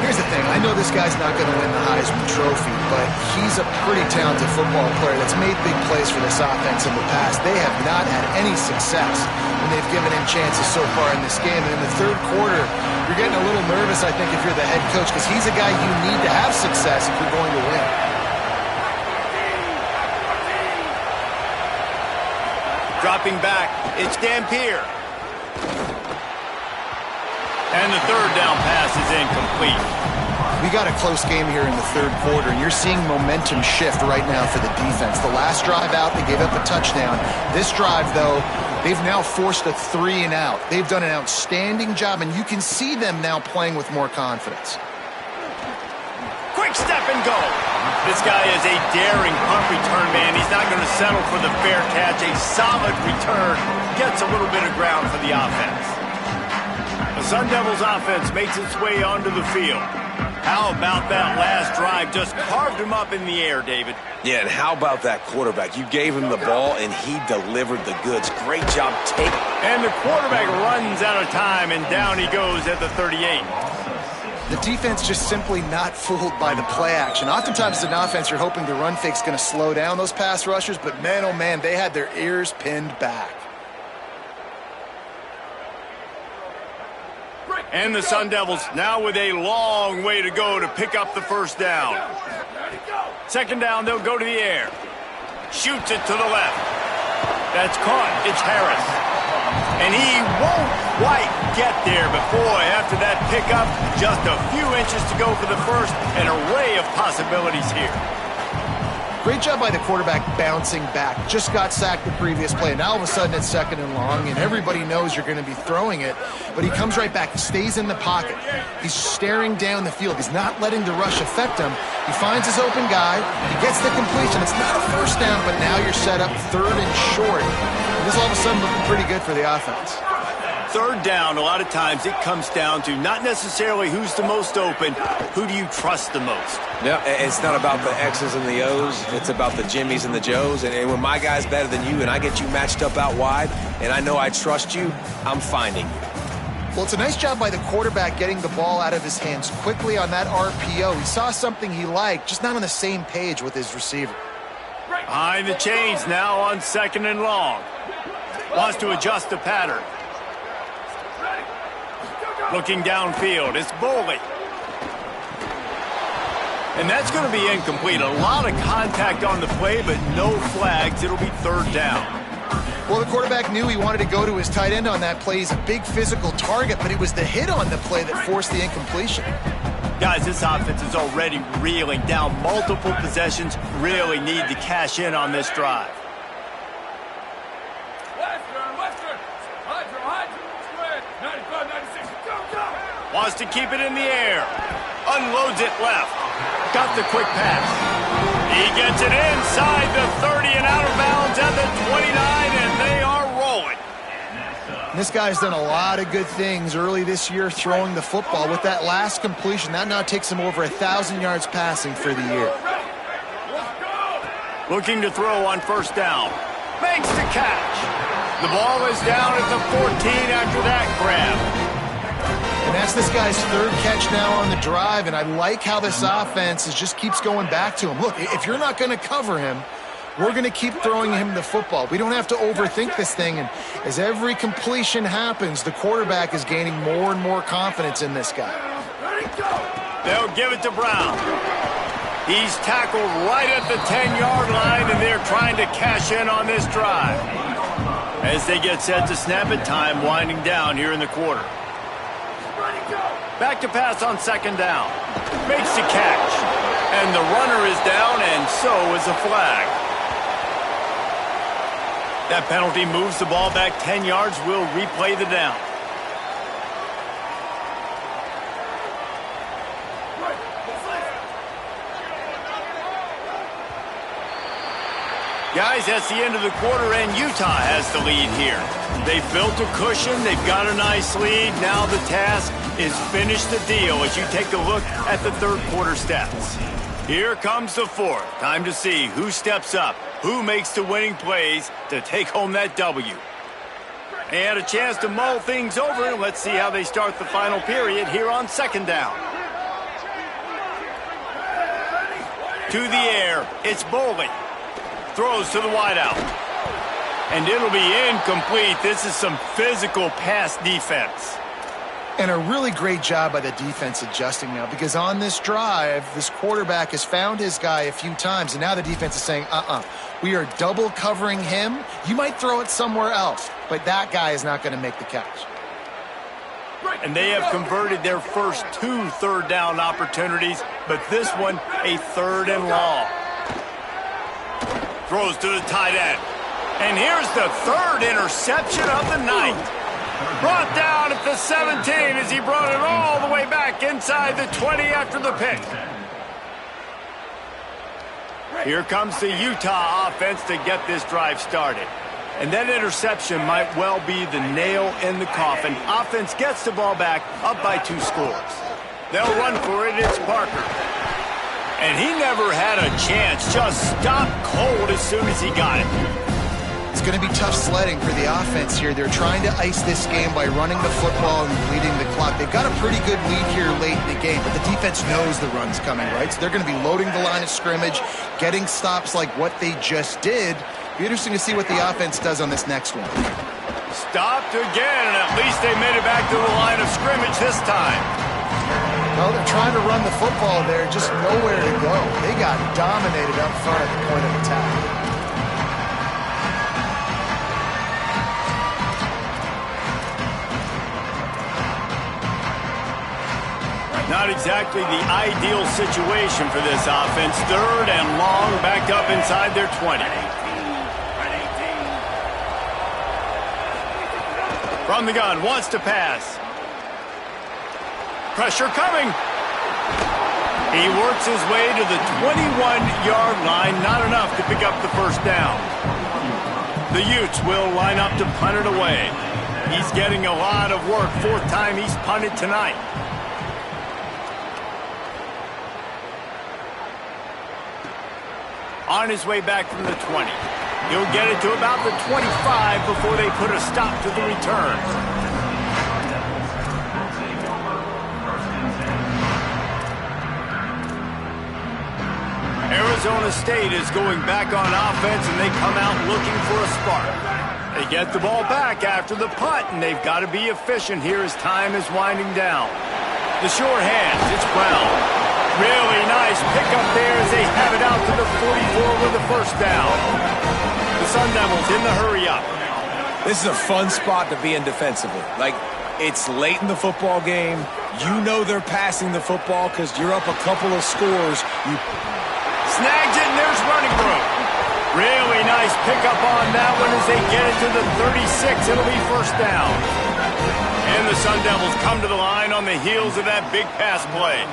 Here's the thing. I know this guy's not going to win the Heisman Trophy, but he's a pretty talented football player that's made big plays for this offense in the past. They have not had any success when they've given him chances so far in this game. And in the third quarter, you're getting a little nervous, I think, if you're the head coach, because he's a guy you need to have success if you're going to win. Dropping back, it's Dampier. And the 3rd down pass is incomplete. We got a close game here in the third quarter, and you're seeing momentum shift right now for the defense. The last drive out, they gave up a touchdown. This drive, though, they've now forced a 3 and out. They've done an outstanding job, and you can see them now playing with more confidence. Quick step and go. This guy is a daring punt return man. He's not going to settle for the fair catch. A solid return. Gets a little bit of ground for the offense. Sun Devils offense makes its way onto the field. How about that last drive? Just carved him up in the air, David. Yeah, and how about that quarterback? You gave him the ball, and he delivered the goods. Great job taking. And the quarterback runs out of time, and down he goes at the 38. The defense just simply not fooled by the play action. Oftentimes as an offense, you're hoping the run fake's going to slow down those pass rushers, but man, oh man, they had their ears pinned back. And the Sun Devils now with a long way to go to pick up the first down. Second down, they'll go to the air. Shoots it to the left. That's caught. It's Harris. And he won't quite get there, but boy, after that pickup, just a few inches to go for the first. An array of possibilities here. Great job by the quarterback bouncing back. Just got sacked the previous play. Now all of a sudden it's second and long, and everybody knows you're going to be throwing it. But he comes right back. He stays in the pocket. He's staring down the field. He's not letting the rush affect him. He finds his open guy. He gets the completion. It's not a first down, but now you're set up third and short. And this all of a sudden looking pretty good for the offense. Third down, a lot of times it comes down to not necessarily who's the most open, who do you trust the most? Yeah, it's not about the X's and the O's. It's about the Jimmies and the Joes. And when my guy's better than you and I get you matched up out wide and I know I trust you, I'm finding you. Well, it's a nice job by the quarterback getting the ball out of his hands quickly on that RPO. He saw something he liked, just not on the same page with his receiver. Behind the chains now on second and long. Wants to adjust the pattern. Looking downfield, it's Boley. And that's going to be incomplete. A lot of contact on the play, but no flags. It'll be third down. Well, the quarterback knew he wanted to go to his tight end on that play. He's a big physical target, but it was the hit on the play that forced the incompletion. Guys, this offense is already reeling down multiple possessions. Really need to cash in on this drive. Wants to keep it in the air. Unloads it left. Got the quick pass. He gets it inside the 30 and out of bounds at the 29, and they are rolling. This guy's done a lot of good things early this year throwing the football. With that last completion, that now takes him over 1,000 yards passing for the year. Looking to throw on first down. Makes the catch. The ball is down at the 14 after that grab. And that's this guy's third catch now on the drive, and I like how this offense just keeps going back to him. Look, if you're not going to cover him, we're going to keep throwing him the football. We don't have to overthink this thing, and as every completion happens, the quarterback is gaining more and more confidence in this guy. They'll give it to Brown. He's tackled right at the 10-yard line, and they're trying to cash in on this drive. As they get set to snap it, time winding down here in the quarter. Back to pass on second down. Makes the catch. And the runner is down, and so is a flag. That penalty moves the ball back 10 yards. We'll replay the down. Guys, that's the end of the quarter, and Utah has the lead here. They've built a cushion. They've got a nice lead. Now the task is finish the deal as you take a look at the third quarter stats. Here comes the fourth. Time to see who steps up, who makes the winning plays to take home that W. And a chance to mull things over. Let's see how they start the final period here on second down. To the air, it's Boley. Throws to the wideout. And it'll be incomplete. This is some physical pass defense. And a really great job by the defense adjusting now, because on this drive, this quarterback has found his guy a few times, and now the defense is saying, we are double covering him. You might throw it somewhere else, but that guy is not going to make the catch. And they have converted their first 2 third down opportunities, but this one a third and long. Throws to the tight end. And here's the third interception of the night. Brought down at the 17 as he brought it all the way back inside the 20 after the pick. Here comes the Utah offense to get this drive started. And that interception might well be the nail in the coffin. Offense gets the ball back, up by 2 scores. They'll run for it. It's Parker. And he never had a chance. Just stopped cold as soon as he got it. It's going to be tough sledding for the offense here. They're trying to ice this game by running the football and bleeding the clock. They've got a pretty good lead here late in the game, but the defense knows the run's coming, right? So they're going to be loading the line of scrimmage, getting stops like what they just did. Be interesting to see what the offense does on this next one. Stopped again, and at least they made it back to the line of scrimmage this time. Well, they're trying to run the football there, just nowhere to go. They got dominated up front at the point of attack. Not exactly the ideal situation for this offense. 3rd and long, backed up inside their 20. From the gun, wants to pass. Pressure coming. He works his way to the 21-yard line. Not enough to pick up the first down. The Utes will line up to punt it away. He's getting a lot of work. 4th time he's punted tonight. On his way back from the 20. He'll get it to about the 25 before they put a stop to the return. Arizona State is going back on offense, and they come out looking for a spark. They get the ball back after the punt, and they've got to be efficient here as time is winding down. The short hands, it's Brown. Really nice pickup there as they have it out to the 44 with the first down. The Sun Devils in the hurry-up. This is a fun spot to be in defensively. Like, it's late in the football game. You know they're passing the football because you're up a couple of scores. You snags it, and there's running room. Really nice pickup on that one as they get it to the 36. It'll be first down. And the Sun Devils come to the line on the heels of that big pass play.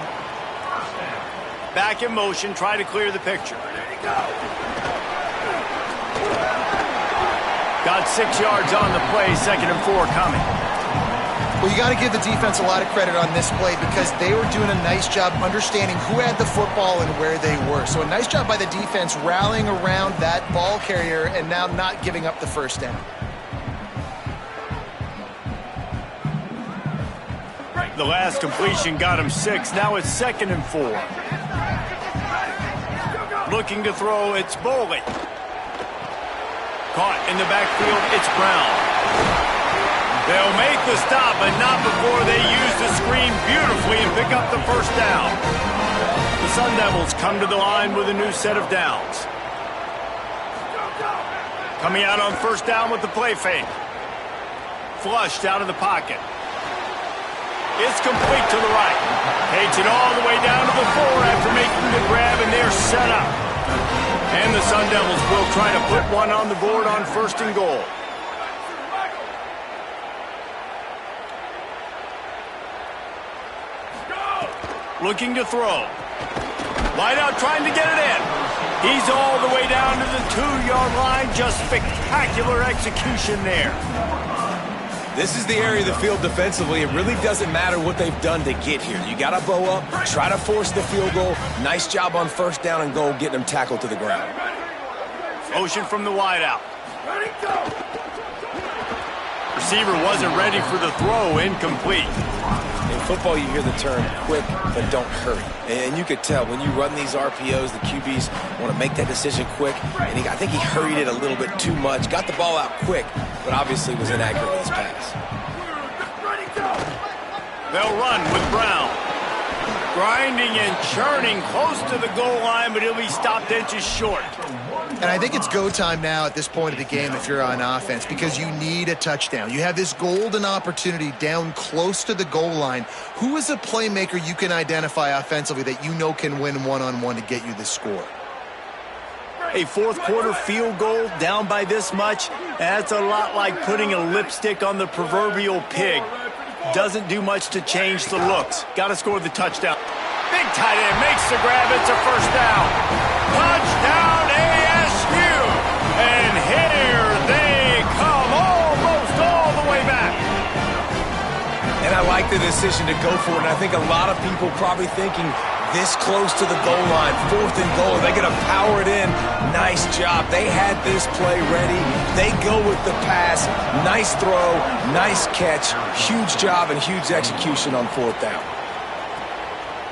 Back in motion, try to clear the picture. Got 6 yards on the play, 2nd and 4 coming. Well, you got to give the defense a lot of credit on this play because they were doing a nice job understanding who had the football and where they were. So a nice job by the defense rallying around that ball carrier and now not giving up the first down. The last completion got him 6. Now it's 2nd and 4. Looking to throw, it's Boley. Caught in the backfield, it's Brown. They'll make the stop, but not before they use the screen beautifully and pick up the first down. The Sun Devils come to the line with a new set of downs. Coming out on first down with the play fake. Flushed out of the pocket. It's complete to the right. Takes it all the way down to the 4 after making the grab, and they're set up. And the Sun Devils will try to put one on the board on 1st and goal. Looking to throw. Wide out trying to get it in. He's all the way down to the 2-yard line. Just spectacular execution there. This is the area of the field defensively. It really doesn't matter what they've done to get here. You got to bow up, try to force the field goal. Nice job on first down and goal, getting them tackled to the ground. Motion from the wideout. Receiver wasn't ready for the throw, incomplete. In football, you hear the term quick, but don't hurry. And you could tell when you run these RPOs, the QBs want to make that decision quick. And I think he hurried it a little bit too much. Got the ball out quick, but obviously was inaccurate with his pass. They'll run with Brown. Grinding and churning close to the goal line, but he'll be stopped inches short. And I think it's go time now at this point of the game if you're on offense because you need a touchdown. You have this golden opportunity down close to the goal line. Who is a playmaker you can identify offensively that you know can win one-on-one to get you the score? A 4th quarter field goal down by this much, that's a lot like putting a lipstick on the proverbial pig. Doesn't do much to change the looks. Got to score the touchdown. Big tight end makes the grab. It's a first down. Touchdown ASU. And here they decision to go for it, and I think a lot of people probably thinking this close to the goal line, 4th and goal, they're going to power it in. Nice job. They had this play ready. They go with the pass. Nice throw, nice catch. Huge job and huge execution on 4th down.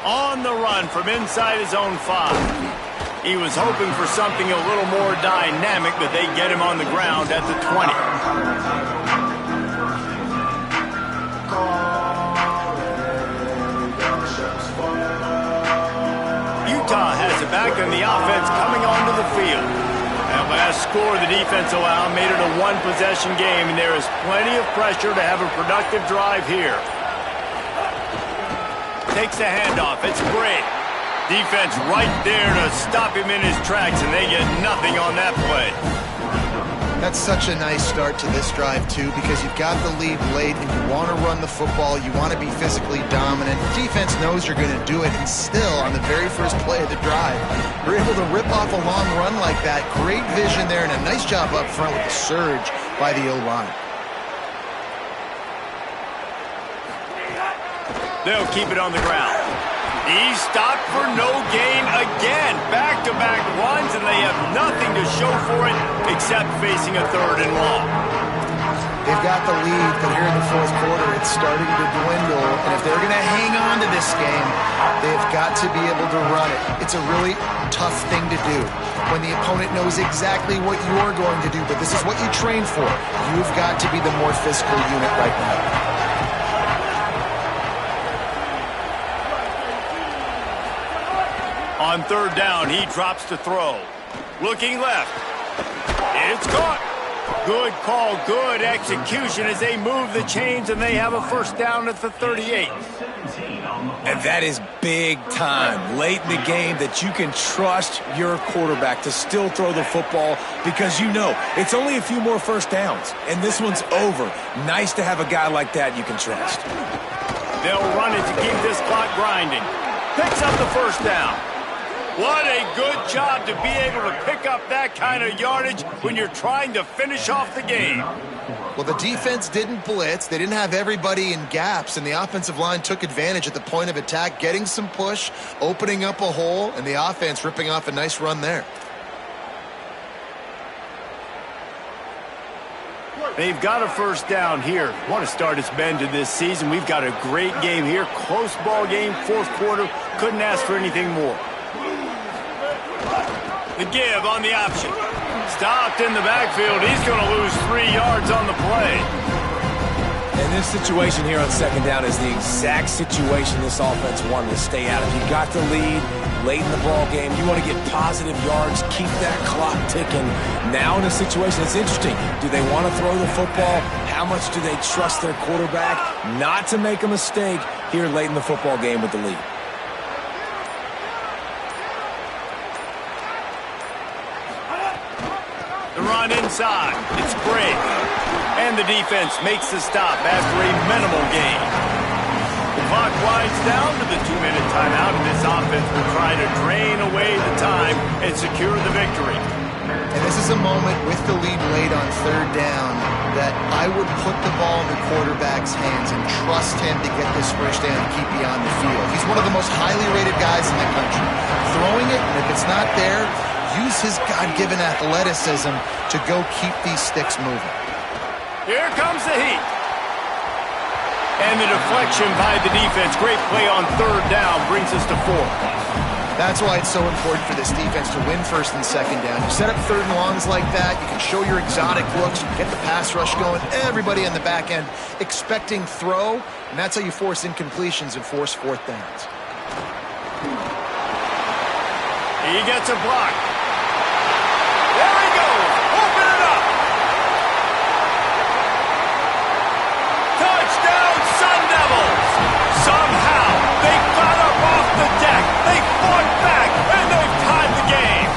On the run from inside his own 5. He was hoping for something a little more dynamic, but they get him on the ground at the 20. Utah has it back, and the offense coming onto the field. That last score the defense allowed made it a one-possession game, and there is plenty of pressure to have a productive drive here. Takes the handoff. It's great. Defense right there to stop him in his tracks, and they get nothing on that play. That's such a nice start to this drive, too, because you've got the lead late and you want to run the football. You want to be physically dominant. Defense knows you're going to do it, and still, on the very first play of the drive, you're able to rip off a long run like that. Great vision there, and a nice job up front with the surge by the O-line. They'll keep it on the ground. He's stopped for no gain again. Back-to-back runs, and they have nothing to show for it except facing a 3rd and long. They've got the lead, but here in the 4th quarter, it's starting to dwindle. And if they're going to hang on to this game, they've got to be able to run it. It's a really tough thing to do when the opponent knows exactly what you're going to do, but this is what you train for. You've got to be the more physical unit right now. On 3rd down, he drops to throw. Looking left. It's caught. Good call, good execution as they move the chains, and they have a 1st down at the 38. And that is big time, late in the game, that you can trust your quarterback to still throw the football because you know it's only a few more 1st downs, and this one's over. Nice to have a guy like that you can trust. They'll run it to keep this clock grinding. Picks up the 1st down. What a good job to be able to pick up that kind of yardage when you're trying to finish off the game. Well, the defense didn't blitz. They didn't have everybody in gaps, and the offensive line took advantage at the point of attack, getting some push, opening up a hole, and the offense ripping off a nice run there. They've got a 1st down here. What a start it's been to this season. We've got a great game here. Close ball game, 4th quarter. Couldn't ask for anything more. The give on the option. Stopped in the backfield. He's going to lose 3 yards on the play. And this situation here on 2nd down is the exact situation this offense wanted to stay out of. You got the lead late in the ball game. You want to get positive yards, keep that clock ticking. Now in a situation, it's interesting. Do they want to throw the football? How much do they trust their quarterback not to make a mistake here late in the football game with the lead? The run inside. It's great. And the defense makes the stop after a minimal gain. The clock winds down to the 2-minute timeout, and this offense will try to drain away the time and secure the victory. And this is a moment with the lead late on 3rd down that I would put the ball in the quarterback's hands and trust him to get this 1st down and keep you on the field. He's one of the most highly rated guys in the country. Throwing it, and if it's not there, use his God-given athleticism to go keep these sticks moving. Here comes the heat. And the deflection by the defense. Great play on 3rd down brings us to 4th. That's why it's so important for this defense to win 1st and 2nd down. You set up 3rd and longs like that, you can show your exotic looks, you get the pass rush going, everybody on the back end expecting throw, and that's how you force incompletions and force 4th downs. He gets a block. There he goes. Open it up. Touchdown, Sun Devils. Somehow, they got up off the deck. They fought back, and they've tied the game.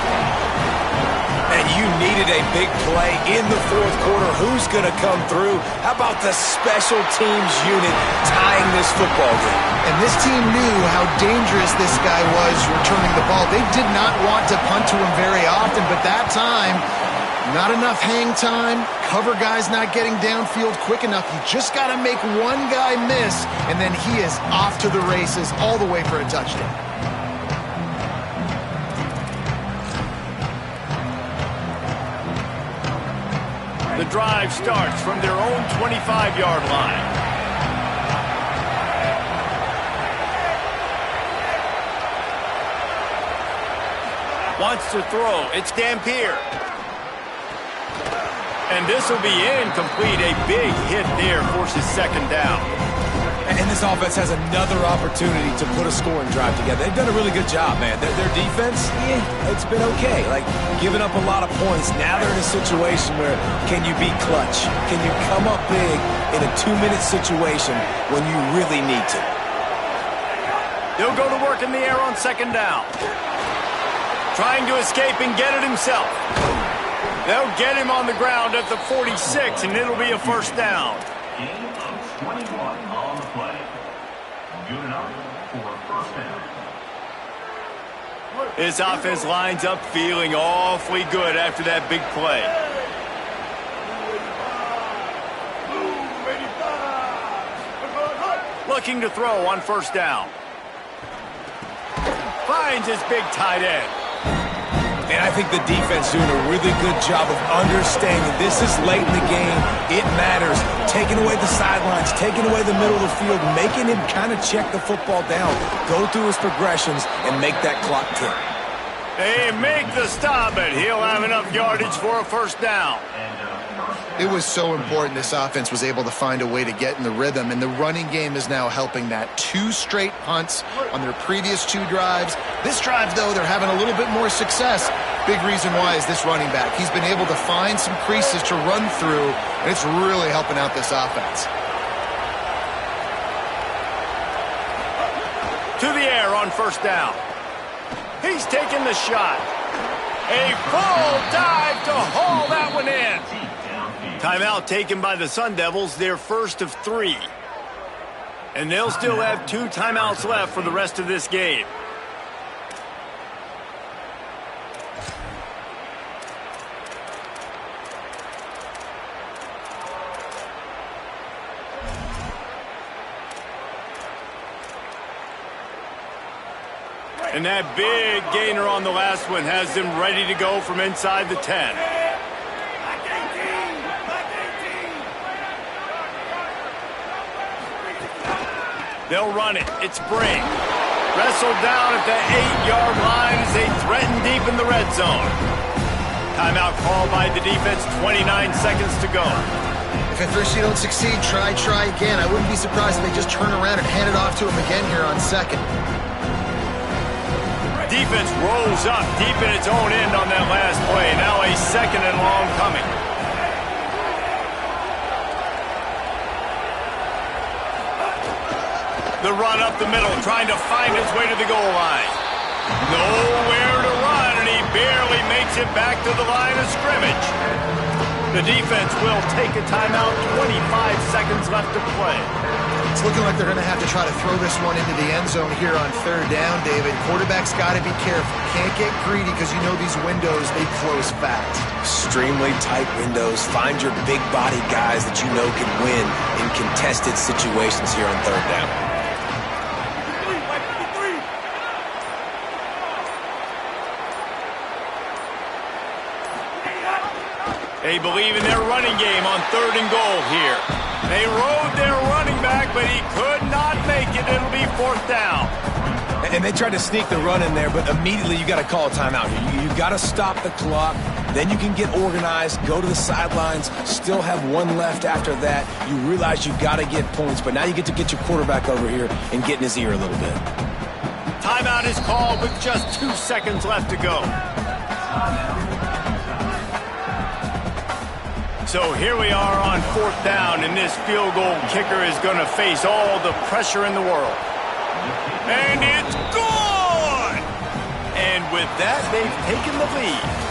And you needed a big play in the 4th quarter. Who's going to come through? How about the special teams unit tying this football game? And this team knew how dangerous this guy was returning the ball. They did not want to punt to him very often, but that time Not enough hang time. Cover guys not getting downfield quick enough. You just got to make one guy miss, and then he is off to the races all the way for a touchdown. The drive starts from their own 25-yard line. Wants to throw. It's Dampier. And this will be incomplete. A big hit there forces second down. And this offense has another opportunity to put a scoring drive together. They've done a really good job, man. Their defense, it's been okay. Like, giving up a lot of points. Now they're in a situation where can you be clutch? Can you come up big in a 2-minute situation when you really need to? They'll go to work in the air on second down. Trying to escape and get it himself. They'll get him on the ground at the 46, and it'll be a first down. Gain of 21 on the play. Good enough for a first down. His offense lines up feeling awfully good after that big play. Looking to throw on first down. Finds his big tight end. And I think the defense doing a really good job of understanding this is late in the game. It matters. Taking away the sidelines, taking away the middle of the field, making him kind of check the football down, go through his progressions, and make that clock tick. They make the stop, but he'll have enough yardage for a first down. It was so important this offense was able to find a way to get in the rhythm, and the running game is now helping that. 2 straight punts on their previous 2 drives. This drive, though, they're having a little bit more success. Big reason why is this running back. He's been able to find some creases to run through, and it's really helping out this offense. To the air on first down. He's taking the shot. A full dive to haul that one in. Timeout taken by the Sun Devils, their first of 3. And they'll still have 2 timeouts left for the rest of this game. And that big gainer on the last one has them ready to go from inside the 10. They'll run it. It's Brink. Wrestled down at the 8-yard line as they threaten deep in the red zone. Timeout called by the defense, 29 seconds to go. If at first you don't succeed, try again. I wouldn't be surprised if they just turn around and hand it off to him again here on second. Defense rolls up deep in its own end on that last play. Now a second and long coming. The run up the middle, trying to find its way to the goal line. Nowhere to run, and he barely makes it back to the line of scrimmage. The defense will take a timeout, 25 seconds left to play. It's looking like they're going to have to try to throw this one into the end zone here on third down, David. Quarterback's got to be careful. Can't get greedy because you know these windows, they close fast. Extremely tight windows. Find your big body guys that you know can win in contested situations here on third down. They believe in their running game on third and goal here. They rode their running back, but he could not make it. It'll be fourth down. And they tried to sneak the run in there, but immediately you got to call a timeout here. You got to stop the clock. Then you can get organized, go to the sidelines, still have one left after that. You realize you got to get points, but now you get to get your quarterback over here and get in his ear a little bit. Timeout is called with just 2 seconds left to go. So here we are on fourth down, and this field goal kicker is going to face all the pressure in the world. And it's good! And with that, they've taken the lead.